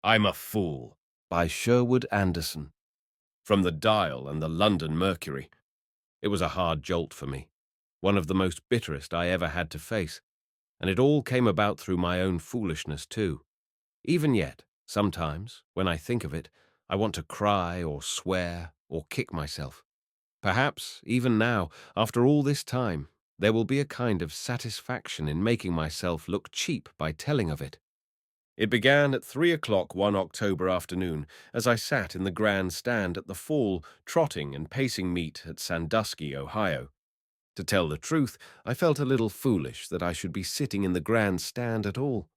I'm a Fool by Sherwood Anderson, from the Dial and the London Mercury. It was a hard jolt for me, one of the most bitterest I ever had to face, and it all came about through my own foolishness too. Even yet, sometimes, when I think of it, I want to cry or swear or kick myself. Perhaps, even now, after all this time, there will be a kind of satisfaction in making myself look cheap by telling of it. It began at 3 o'clock one October afternoon, as I sat in the grand stand at the Fall, trotting and pacing meet at Sandusky, Ohio. To tell the truth, I felt a little foolish that I should be sitting in the grand stand at all.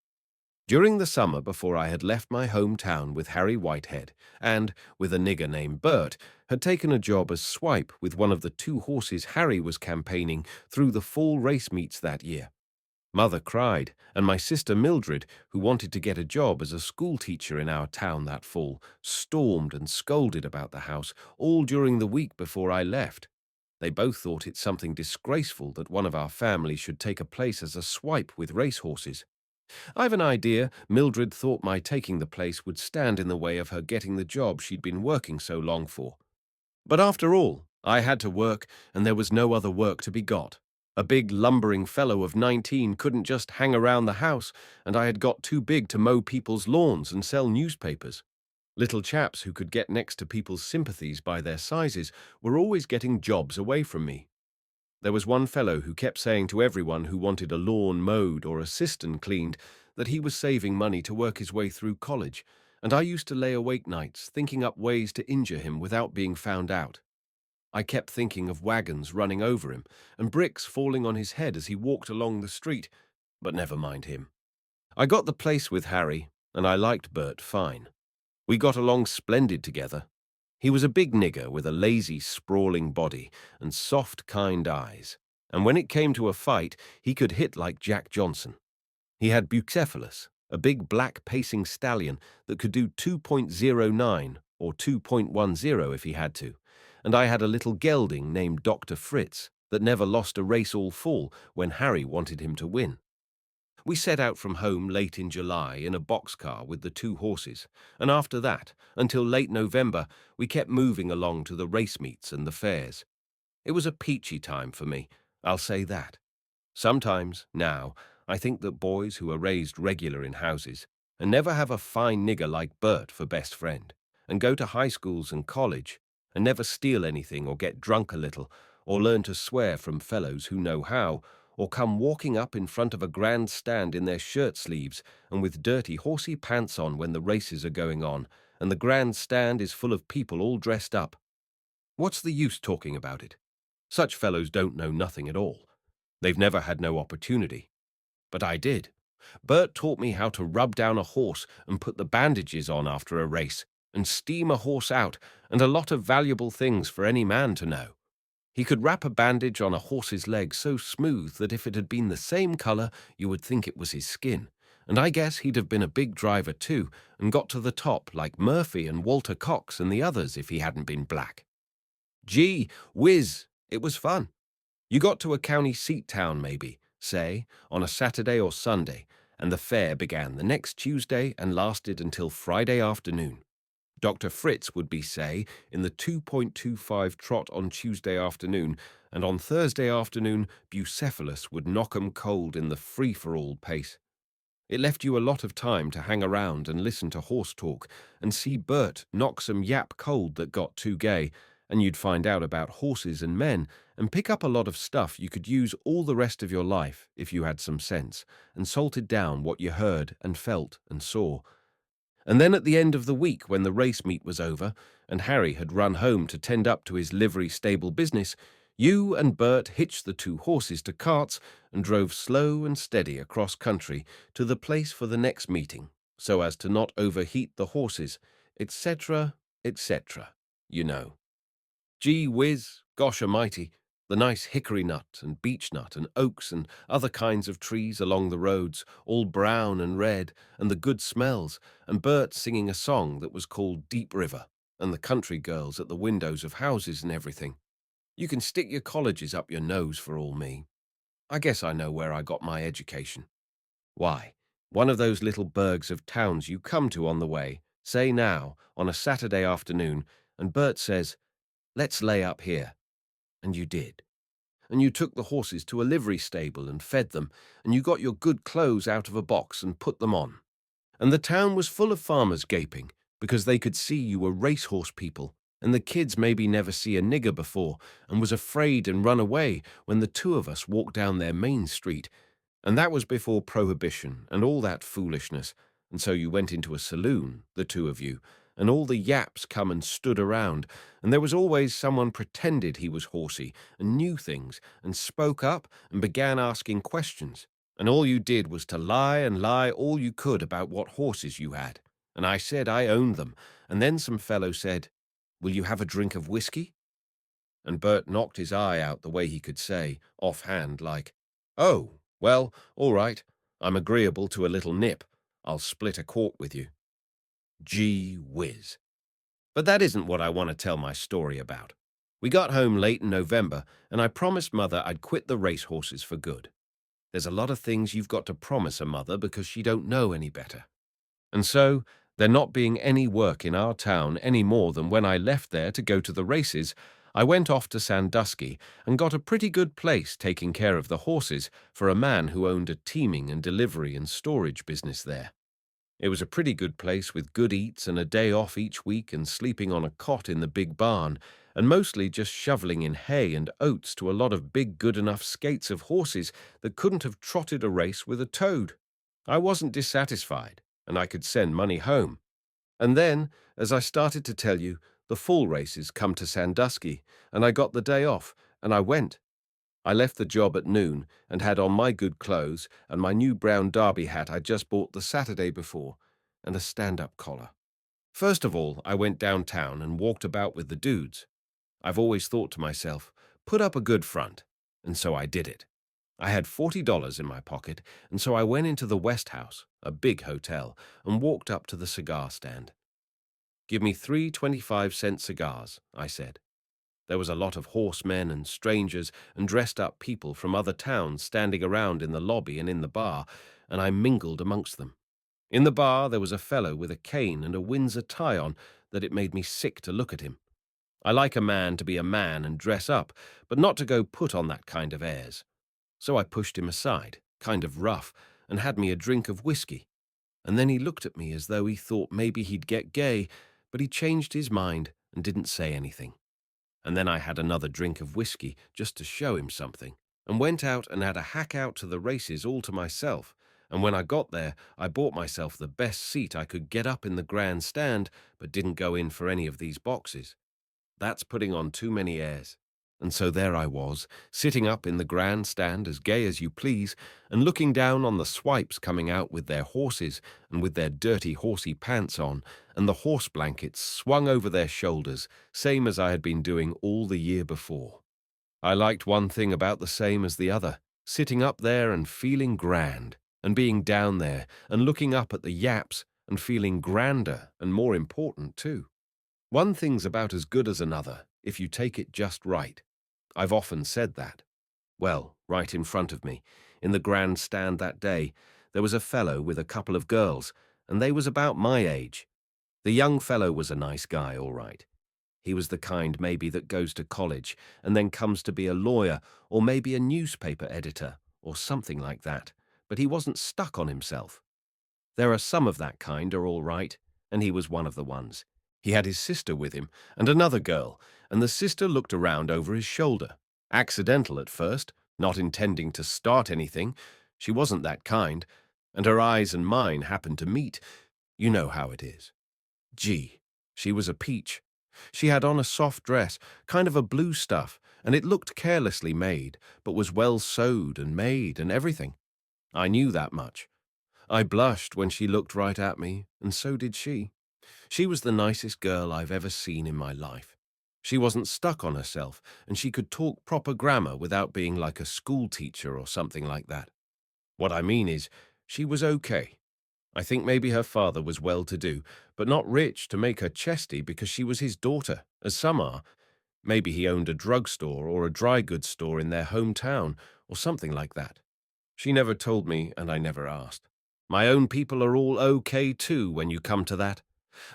During the summer before I had left my hometown with Harry Whitehead, and, with a nigger named Bert, had taken a job as swipe with one of the two horses Harry was campaigning through the fall race meets that year. Mother cried, and my sister Mildred, who wanted to get a job as a school teacher in our town that fall, stormed and scolded about the house all during the week before I left. They both thought it something disgraceful that one of our family should take a place as a swipe with racehorses. I've an idea Mildred thought my taking the place would stand in the way of her getting the job she'd been working so long for. But after all, I had to work, and there was no other work to be got. A big lumbering fellow of 19 couldn't just hang around the house, and I had got too big to mow people's lawns and sell newspapers. Little chaps who could get next to people's sympathies by their sizes were always getting jobs away from me. There was one fellow who kept saying to everyone who wanted a lawn mowed or a cistern cleaned that he was saving money to work his way through college, and I used to lay awake nights thinking up ways to injure him without being found out. I kept thinking of wagons running over him and bricks falling on his head as he walked along the street, but never mind him. I got the place with Harry, and I liked Bert fine. We got along splendid together. He was a big nigger with a lazy, sprawling body and soft, kind eyes, and when it came to a fight, he could hit like Jack Johnson. He had Bucephalus, a big black pacing stallion that could do 2.09 or 2.10 if he had to, and I had a little gelding named Dr. Fritz that never lost a race all fall when Harry wanted him to win. We set out from home late in July in a boxcar with the two horses, and after that, until late November, we kept moving along to the race meets and the fairs. It was a peachy time for me, I'll say that. Sometimes, now, I think that boys who are raised regular in houses and never have a fine nigger like Bert for best friend, and go to high schools and college, and never steal anything or get drunk a little, or learn to swear from fellows who know how, or come walking up in front of a grand stand in their shirt sleeves and with dirty horsey pants on when the races are going on, and the grand stand is full of people all dressed up. What's the use talking about it? Such fellows don't know nothing at all. They've never had no opportunity. But I did. Bert taught me how to rub down a horse and put the bandages on after a race, and steam a horse out, and a lot of valuable things for any man to know. He could wrap a bandage on a horse's leg so smooth that if it had been the same color, you would think it was his skin. And I guess he'd have been a big driver too, and got to the top like Murphy and Walter Cox and the others if he hadn't been black. Gee whiz, it was fun. You got to a county seat town maybe, say, on a Saturday or Sunday, and the fair began the next Tuesday and lasted until Friday afternoon. Dr. Fritz would be, say, in the 2.25 trot on Tuesday afternoon, and on Thursday afternoon Bucephalus would knock 'em cold in the free-for-all pace. It left you a lot of time to hang around and listen to horse talk and see Bert knock some yap cold that got too gay, and you'd find out about horses and men and pick up a lot of stuff you could use all the rest of your life if you had some sense and salted down what you heard and felt and saw. And then at the end of the week, when the race meet was over, and Harry had run home to tend up to his livery stable business, you and Bert hitched the two horses to carts and drove slow and steady across country to the place for the next meeting, so as to not overheat the horses, etc., etc., you know. Gee whiz, gosh a'mighty, the nice hickory nut and beech nut and oaks and other kinds of trees along the roads, all brown and red, and the good smells, and Bert singing a song that was called Deep River, and the country girls at the windows of houses and everything. You can stick your colleges up your nose for all me. I guess I know where I got my education. Why, One of those little burgs of towns you come to on the way, say now, on a Saturday afternoon, and Bert says, "Let's lay up here." And you did. And you took the horses to a livery stable and fed them, and you got your good clothes out of a box and put them on. And the town was full of farmers gaping, because they could see you were racehorse people, and the kids maybe never see a nigger before, and was afraid and run away when the two of us walked down their main street. And that was before Prohibition and all that foolishness. And so you went into a saloon, the two of you, and all the yaps come and stood around, and there was always someone pretended he was horsey and knew things and spoke up and began asking questions. And all you did was to lie and lie all you could about what horses you had. And I said I owned them, and then some fellow said, "Will you have a drink of whiskey?" And Bert knocked his eye out the way he could say, offhand, like, "Oh, well, all right. I'm agreeable to a little nip. I'll split a quart with you." Gee whiz. But that isn't what I want to tell my story about. We got home late in November, and I promised Mother I'd quit the racehorses for good. There's a lot of things you've got to promise a mother because she don't know any better. And so, there not being any work in our town any more than when I left there to go to the races, I went off to Sandusky and got a pretty good place taking care of the horses for a man who owned a teaming and delivery and storage business there. It was a pretty good place with good eats and a day off each week and sleeping on a cot in the big barn, and mostly just shoveling in hay and oats to a lot of big good enough skates of horses that couldn't have trotted a race with a toad. I wasn't dissatisfied, and I could send money home. And then, as I started to tell you, the fall races come to Sandusky, and I got the day off, and I went. I left the job at noon and had on my good clothes and my new brown derby hat I'd just bought the Saturday before, and a stand-up collar. First of all, I went downtown and walked about with the dudes. I've always thought to myself, put up a good front, and so I did it. I had $40 in my pocket, and so I went into the West House, a big hotel, and walked up to the cigar stand. "Give me 3 25-cent cigars," I said. There was a lot of horsemen and strangers and dressed-up people from other towns standing around in the lobby and in the bar, and I mingled amongst them. In the bar there was a fellow with a cane and a Windsor tie on that it made me sick to look at him. I like a man to be a man and dress up, but not to go put on that kind of airs. So I pushed him aside, kind of rough, and had me a drink of whiskey. And then he looked at me as though he thought maybe he'd get gay, but he changed his mind and didn't say anything. And then I had another drink of whiskey just to show him something, and went out and had a hack out to the races all to myself. And when I got there, I bought myself the best seat I could get up in the grandstand, but didn't go in for any of these boxes. That's putting on too many airs. And so there I was, sitting up in the grandstand as gay as you please, and looking down on the swipes coming out with their horses and with their dirty horsey pants on, and the horse blankets swung over their shoulders, same as I had been doing all the year before. I liked one thing about the same as the other, sitting up there and feeling grand, and being down there and looking up at the yaps and feeling grander and more important too. One thing's about as good as another, if you take it just right. I've often said that. Well, right in front of me, in the grandstand that day, there was a fellow with a couple of girls, and they was about my age. The young fellow was a nice guy, all right. He was the kind maybe that goes to college and then comes to be a lawyer or maybe a newspaper editor or something like that, but he wasn't stuck on himself. There are some of that kind are all right, and he was one of the ones. He had his sister with him, and another girl, and the sister looked around over his shoulder. Accidental at first, not intending to start anything. She wasn't that kind, and her eyes and mine happened to meet. You know how it is. Gee, she was a peach. She had on a soft dress, kind of a blue stuff, and it looked carelessly made, but was well sewed and made and everything. I knew that much. I blushed when she looked right at me, and so did she. She was the nicest girl I've ever seen in my life. She wasn't stuck on herself, and she could talk proper grammar without being like a school teacher or something like that. What I mean is, she was okay. I think maybe her father was well-to-do, but not rich to make her chesty because she was his daughter, as some are. Maybe he owned a drugstore or a dry goods store in their hometown, or something like that. She never told me, and I never asked. My own people are all okay too when you come to that.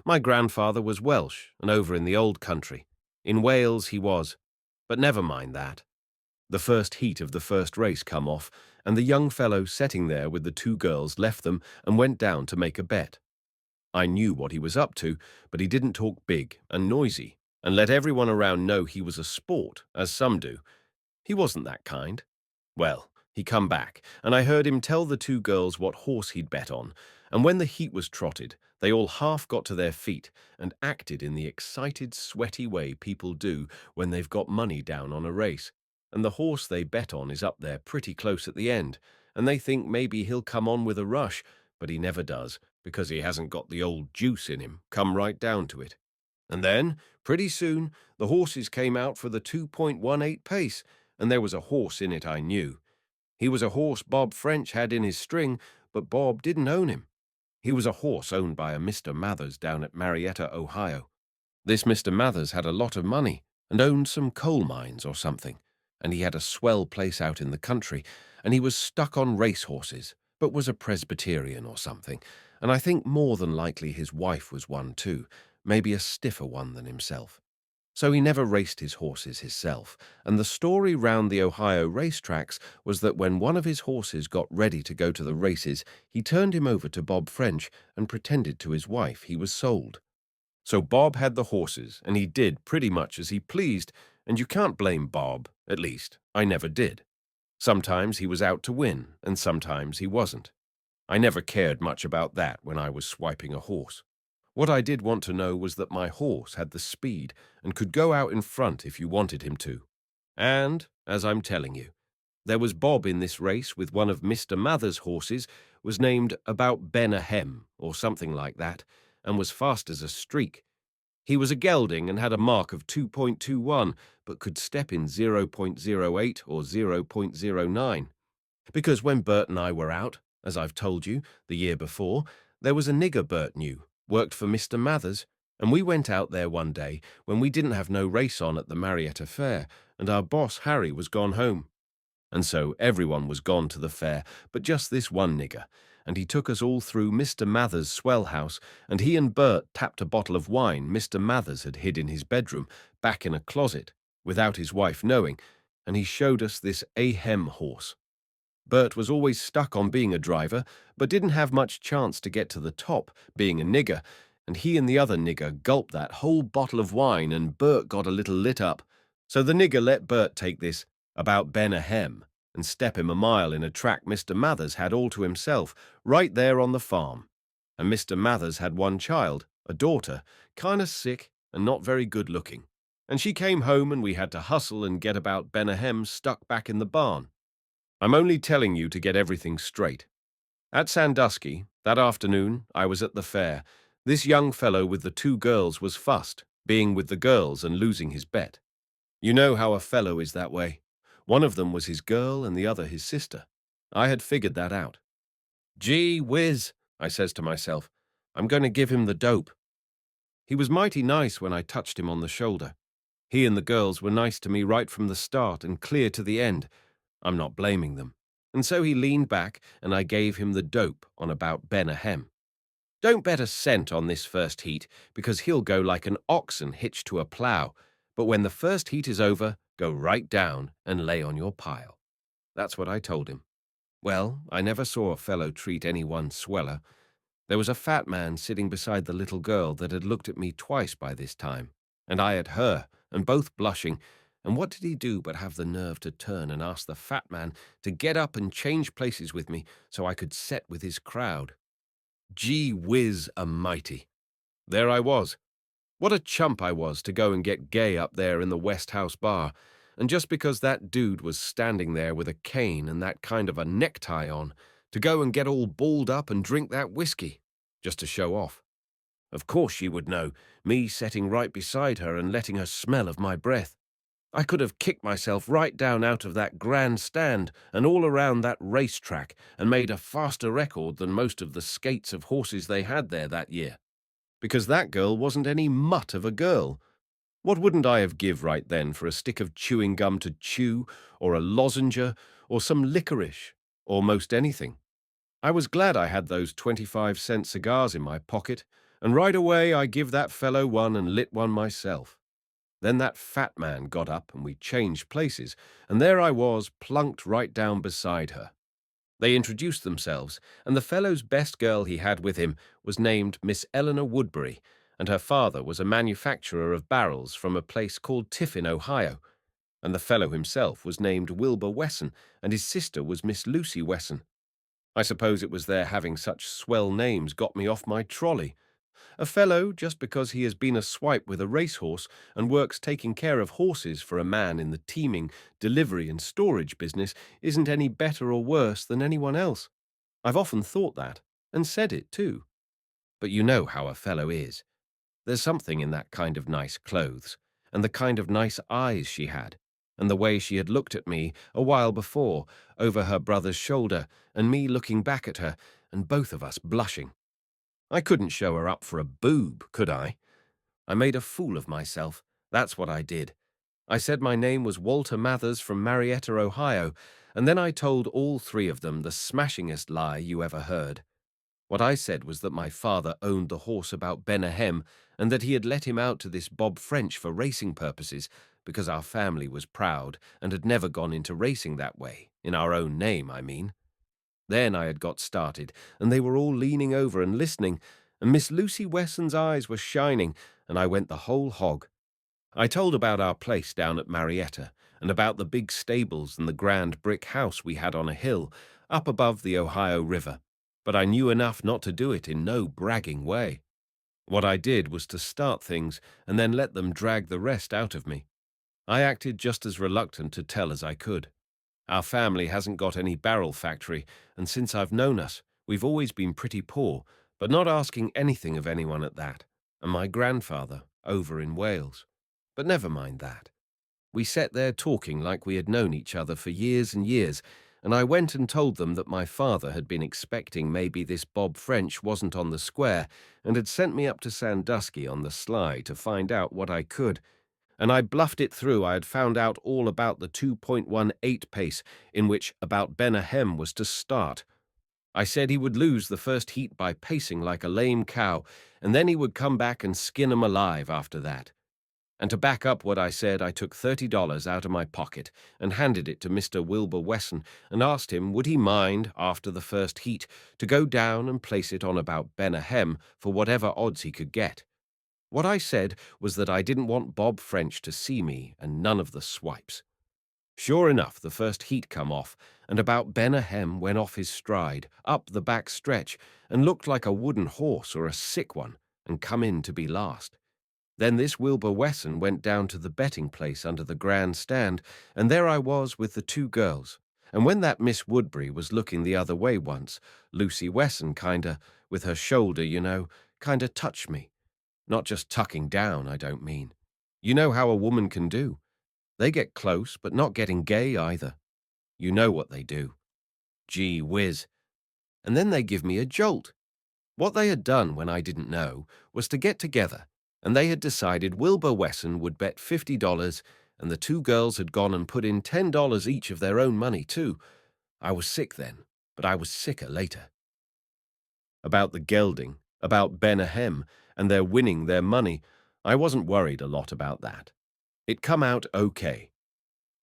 My grandfather was Welsh and over in the old country. In Wales he was. But never mind that. The first heat of the first race come off, and the young fellow sitting there with the two girls left them and went down to make a bet. I knew what he was up to, but he didn't talk big and noisy and let everyone around know he was a sport, as some do. He wasn't that kind. Well, he come back, and I heard him tell the two girls what horse he'd bet on, and when the heat was trotted, they all half got to their feet and acted in the excited, sweaty way people do when they've got money down on a race, and the horse they bet on is up there pretty close at the end, and they think maybe he'll come on with a rush, but he never does, because he hasn't got the old juice in him, come right down to it. And then, pretty soon, the horses came out for the 2.18 pace, and there was a horse in it I knew. He was a horse Bob French had in his string, but Bob didn't own him. He was a horse owned by a Mr. Mathers down at Marietta, Ohio. This Mr. Mathers had a lot of money and owned some coal mines or something, and he had a swell place out in the country, and he was stuck on race horses, but was a Presbyterian or something, and I think more than likely his wife was one too, maybe a stiffer one than himself. So he never raced his horses himself, and the story round the Ohio racetracks was that when one of his horses got ready to go to the races, he turned him over to Bob French and pretended to his wife he was sold. So Bob had the horses, and he did pretty much as he pleased, and you can't blame Bob, at least, I never did. Sometimes he was out to win, and sometimes he wasn't. I never cared much about that when I was swiping a horse. What I did want to know was that my horse had the speed and could go out in front if you wanted him to. And, as I'm telling you, there was Bob in this race with one of Mr. Mather's horses, was named about Ben a Hem, or something like that, and was fast as a streak. He was a gelding and had a mark of 2.21, but could step in 0.08 or 0.09. Because when Bert and I were out, as I've told you, the year before, there was a nigger Bert knew, worked for Mr. Mathers, and we went out there one day when we didn't have no race on at the Marietta Fair, and our boss Harry was gone home. And so everyone was gone to the fair, but just this one nigger, and he took us all through Mr. Mathers' swell house, and he and Bert tapped a bottle of wine Mr. Mathers had hid in his bedroom, back in a closet, without his wife knowing, and he showed us this Ahem horse. Bert was always stuck on being a driver, but didn't have much chance to get to the top, being a nigger, and he and the other nigger gulped that whole bottle of wine, and Bert got a little lit up. So the nigger let Bert take this about Ben a Hem and step him a mile in a track Mr. Mathers had all to himself, right there on the farm. And Mr. Mathers had one child, a daughter, kind of sick and not very good looking. And she came home and we had to hustle and get about Ben a Hem stuck back in the barn. I'm only telling you to get everything straight. At Sandusky, that afternoon, I was at the fair. This young fellow with the two girls was fussed, being with the girls and losing his bet. You know how a fellow is that way. One of them was his girl and the other his sister. I had figured that out. Gee whiz, I says to myself, I'm going to give him the dope. He was mighty nice when I touched him on the shoulder. He and the girls were nice to me right from the start and clear to the end. I'm not blaming them. And so he leaned back, and I gave him the dope on about Ben a Hem. Don't bet a cent on this first heat, because he'll go like an oxen hitched to a plough. But when the first heat is over, go right down and lay on your pile. That's what I told him. Well, I never saw a fellow treat anyone sweller. There was a fat man sitting beside the little girl that had looked at me twice by this time, and I at her, and both blushing, and what did he do but have the nerve to turn and ask the fat man to get up and change places with me so I could set with his crowd. Gee whiz a mighty. There I was. What a chump I was to go and get gay up there in the West House bar, and just because that dude was standing there with a cane and that kind of a necktie on, to go and get all balled up and drink that whiskey, just to show off. Of course she would know, me sitting right beside her and letting her smell of my breath. I could have kicked myself right down out of that grand stand and all around that racetrack and made a faster record than most of the skates of horses they had there that year. Because that girl wasn't any mutt of a girl. What wouldn't I have give right then for a stick of chewing gum to chew, or a lozenge, or some licorice, or most anything? I was glad I had those 25-cent cigars in my pocket, and right away I give that fellow one and lit one myself. Then that fat man got up and we changed places, and there I was, plunked right down beside her. They introduced themselves, and the fellow's best girl he had with him was named Miss Eleanor Woodbury, and her father was a manufacturer of barrels from a place called Tiffin, Ohio, and the fellow himself was named Wilbur Wesson, and his sister was Miss Lucy Wesson. I suppose it was their having such swell names got me off my trolley. A fellow, just because he has been a swipe with a racehorse and works taking care of horses for a man in the teaming, delivery and storage business, isn't any better or worse than anyone else. I've often thought that, and said it too. But you know how a fellow is. There's something in that kind of nice clothes, and the kind of nice eyes she had, and the way she had looked at me a while before, over her brother's shoulder, and me looking back at her, and both of us blushing. I couldn't show her up for a boob, could I? I made a fool of myself. That's what I did. I said my name was Walter Mathers from Marietta, Ohio, and then I told all three of them the smashingest lie you ever heard. What I said was that my father owned the horse about Benahem and that he had let him out to this Bob French for racing purposes because our family was proud and had never gone into racing that way, in our own name, I mean. Then I had got started, and they were all leaning over and listening, and Miss Lucy Wesson's eyes were shining, and I went the whole hog. I told about our place down at Marietta, and about the big stables and the grand brick house we had on a hill, up above the Ohio River, but I knew enough not to do it in no bragging way. What I did was to start things and then let them drag the rest out of me. I acted just as reluctant to tell as I could. Our family hasn't got any barrel factory, and since I've known us, we've always been pretty poor, but not asking anything of anyone at that, and my grandfather, over in Wales. But never mind that. We sat there talking like we had known each other for years and years, and I went and told them that my father had been expecting maybe this Bob French wasn't on the square and had sent me up to Sandusky on the sly to find out what I could, and I bluffed it through. I had found out all about the 2.18 pace in which about Benahem was to start. I said he would lose the first heat by pacing like a lame cow, and then he would come back and skin 'em alive after that. And to back up what I said, I took $30 out of my pocket and handed it to Mr. Wilbur Wesson and asked him would he mind, after the first heat, to go down and place it on about Benahem for whatever odds he could get. What I said was that I didn't want Bob French to see me and none of the swipes. Sure enough, the first heat come off, and about Benahem went off his stride, up the back stretch, and looked like a wooden horse or a sick one, and come in to be last. Then this Wilbur Wesson went down to the betting place under the grand stand, and there I was with the two girls. And when that Miss Woodbury was looking the other way once, Lucy Wesson with her shoulder, kinda touched me. Not just tucking down, I don't mean. You know how a woman can do. They get close, but not getting gay either. You know what they do. Gee whiz. And then they give me a jolt. What they had done when I didn't know was to get together, and they had decided Wilbur Wesson would bet $50, and the two girls had gone and put in $10 each of their own money, too. I was sick then, but I was sicker later. About the gelding, about Benahem, and their winning their money, I wasn't worried a lot about that. It come out okay.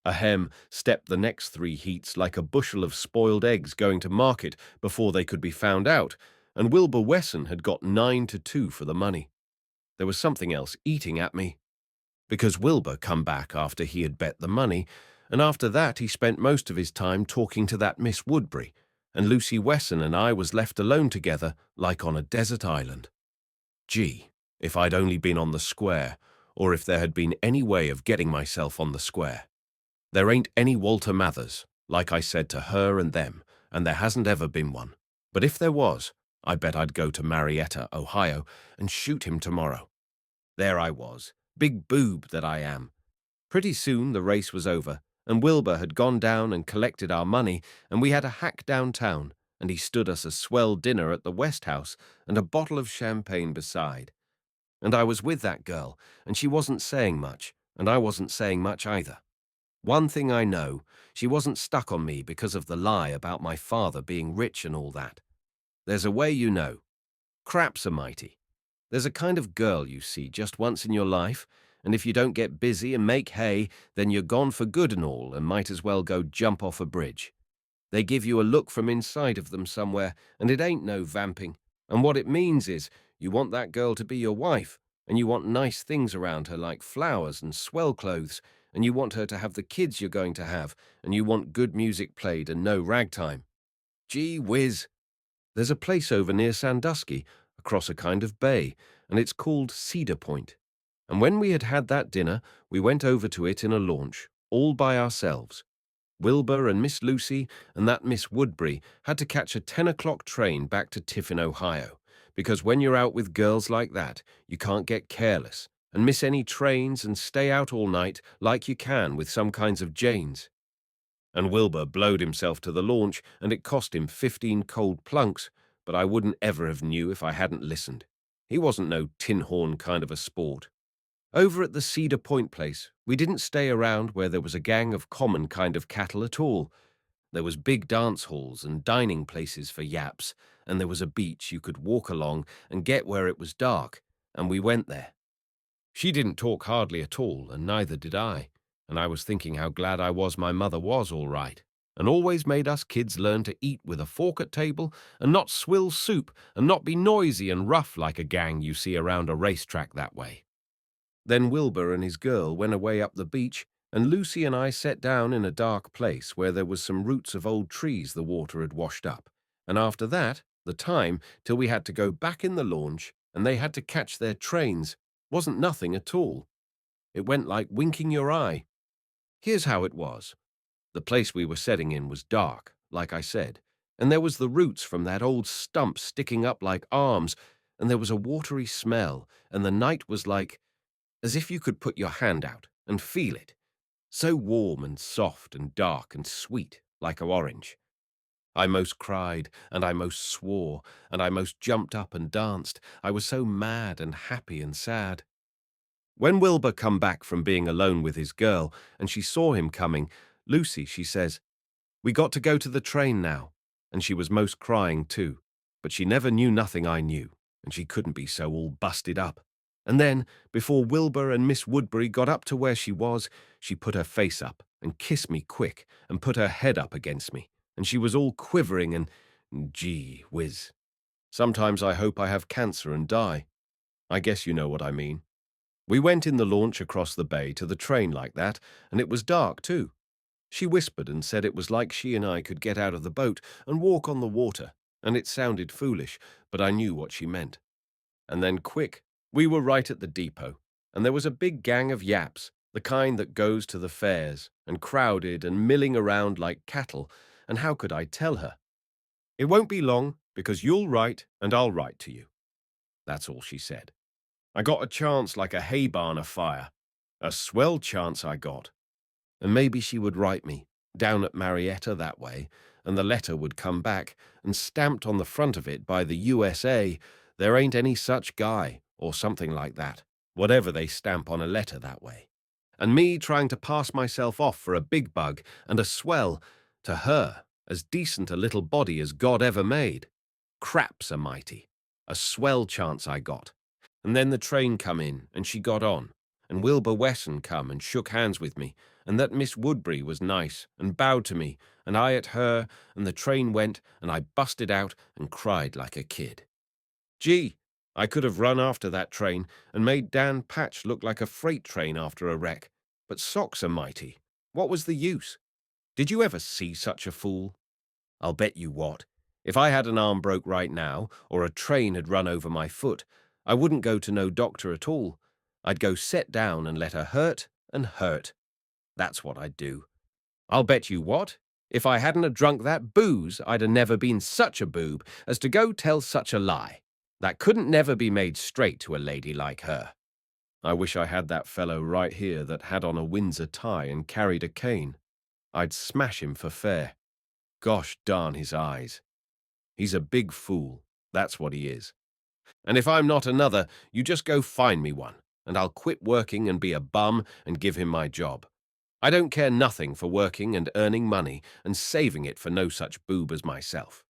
Ahem stepped the next three heats like a bushel of spoiled eggs going to market before they could be found out, and Wilbur Wesson had got 9-2 for the money. There was something else eating at me. Because Wilbur come back after he had bet the money, and after that he spent most of his time talking to that Miss Woodbury, and Lucy Wesson and I was left alone together like on a desert island. Gee, if I'd only been on the square, or if there had been any way of getting myself on the square. There ain't any Walter Mathers, like I said to her and them, and there hasn't ever been one. But if there was, I bet I'd go to Marietta, Ohio, and shoot him tomorrow. There I was, big boob that I am. Pretty soon the race was over, and Wilbur had gone down and collected our money, and we had a hack downtown, and he stood us a swell dinner at the West House and a bottle of champagne beside. And I was with that girl, and she wasn't saying much, and I wasn't saying much either. One thing I know, she wasn't stuck on me because of the lie about my father being rich and all that. There's a way you know. Craps are mighty. There's a kind of girl you see just once in your life, and if you don't get busy and make hay, then you're gone for good and all, and might as well go jump off a bridge. They give you a look from inside of them somewhere, and it ain't no vamping. And what it means is you want that girl to be your wife, and you want nice things around her like flowers and swell clothes, and you want her to have the kids you're going to have, and you want good music played and no ragtime. Gee whiz! There's a place over near Sandusky, across a kind of bay, and it's called Cedar Point. And when we had had that dinner, we went over to it in a launch, all by ourselves. Wilbur and Miss Lucy and that Miss Woodbury had to catch a 10 o'clock train back to Tiffin, Ohio, because when you're out with girls like that, you can't get careless and miss any trains and stay out all night like you can with some kinds of Janes. And Wilbur blowed himself to the launch, and it cost him 15 cold plunks, but I wouldn't ever have knew if I hadn't listened. He wasn't no tin horn kind of a sport. Over at the Cedar Point place, we didn't stay around where there was a gang of common kind of cattle at all. There was big dance halls and dining places for yaps, and there was a beach you could walk along and get where it was dark, and we went there. She didn't talk hardly at all, and neither did I, and I was thinking how glad I was my mother was all right, and always made us kids learn to eat with a fork at table and not swill soup and not be noisy and rough like a gang you see around a racetrack that way. Then Wilbur and his girl went away up the beach, and Lucy and I sat down in a dark place where there was some roots of old trees the water had washed up, and after that, the time, till we had to go back in the launch, and they had to catch their trains, wasn't nothing at all. It went like winking your eye. Here's how it was. The place we were setting in was dark, like I said, and there was the roots from that old stump sticking up like arms, and there was a watery smell, and the night was like, as if you could put your hand out and feel it, so warm and soft and dark and sweet like a orange. I most cried, and I most swore, and I most jumped up and danced. I was so mad and happy and sad. When Wilbur come back from being alone with his girl, and she saw him coming, Lucy, she says, "We got to go to the train now," and she was most crying too, but she never knew nothing I knew, and she couldn't be so all busted up. And then, before Wilbur and Miss Woodbury got up to where she was, she put her face up and kissed me quick and put her head up against me, and she was all quivering and, gee whiz. Sometimes I hope I have cancer and die. I guess you know what I mean. We went in the launch across the bay to the train like that, and it was dark too. She whispered and said it was like she and I could get out of the boat and walk on the water, and it sounded foolish, but I knew what she meant. And then quick, we were right at the depot, and there was a big gang of yaps, the kind that goes to the fairs, and crowded and milling around like cattle, and how could I tell her? "It won't be long, because you'll write and I'll write to you." That's all she said. I got a chance like a hay barn afire. A swell chance I got. And maybe she would write me, down at Marietta that way, and the letter would come back, and stamped on the front of it by the USA, "There ain't any such guy," or something like that, whatever they stamp on a letter that way. And me trying to pass myself off for a big bug and a swell, to her, as decent a little body as God ever made. Craps a mighty. A swell chance I got. And then the train come in, and she got on, and Wilbur Wesson come and shook hands with me, and that Miss Woodbury was nice, and bowed to me, and I at her, and the train went, and I busted out and cried like a kid. Gee, I could have run after that train and made Dan Patch look like a freight train after a wreck, but socks are mighty. What was the use? Did you ever see such a fool? I'll bet you what, if I had an arm broke right now, or a train had run over my foot, I wouldn't go to no doctor at all. I'd go set down and let her hurt and hurt. That's what I'd do. I'll bet you what, if I hadn't a drunk that booze, I'd a never been such a boob as to go tell such a lie. That couldn't never be made straight to a lady like her. I wish I had that fellow right here that had on a Windsor tie and carried a cane. I'd smash him for fair. Gosh darn his eyes. He's a big fool, that's what he is. And if I'm not another, you just go find me one, and I'll quit working and be a bum and give him my job. I don't care nothing for working and earning money and saving it for no such boob as myself.